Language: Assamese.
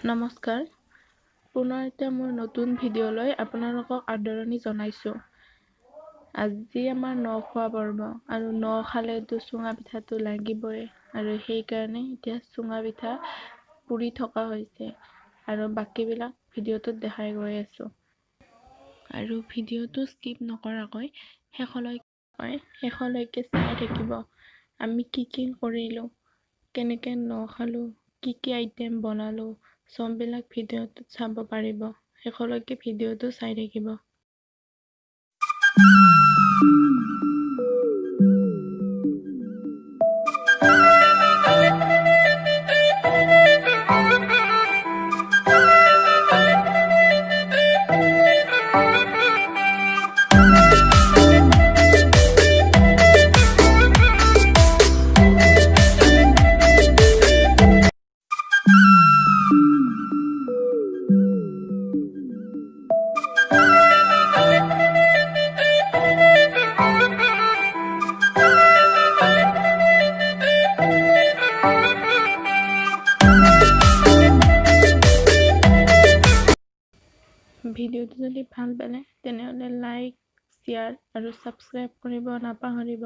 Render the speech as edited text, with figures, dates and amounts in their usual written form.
নমস্কাৰ, পুনৰ এটা মোৰ নতুন ভিডিঅ'লৈ আপোনালোকক আদৰণি জনাইছোঁ। আজি আমাৰ ন খোৱা পৰ্ব আৰু ন খালেতো চুঙা পিঠাটো লাগিবই আৰু সেইকাৰণে এতিয়া চুঙা পিঠা পুৰি থকা হৈছে আৰু বাকীবিলাক ভিডিঅ'টোত দেখাই গৈ আছোঁ। আৰু ভিডিঅ'টো স্কিপ নকৰাকৈ শেষলৈকে চাই থাকিব। আমি কি কৰিলোঁ, কেনেকৈ ন খালোঁ, কি আইটেম বনালোঁ, চববিলাক ভিডিঅ'টোত চাব পাৰিব। শেষলৈকে ভিডিঅ'টো চাই থাকিব। ভিডিঅ'টো যদি ভাল পালে তেনেহ'লে লাইক, শ্বেয়াৰ আৰু ছাবস্ক্ৰাইব কৰিব নাপাহৰিব।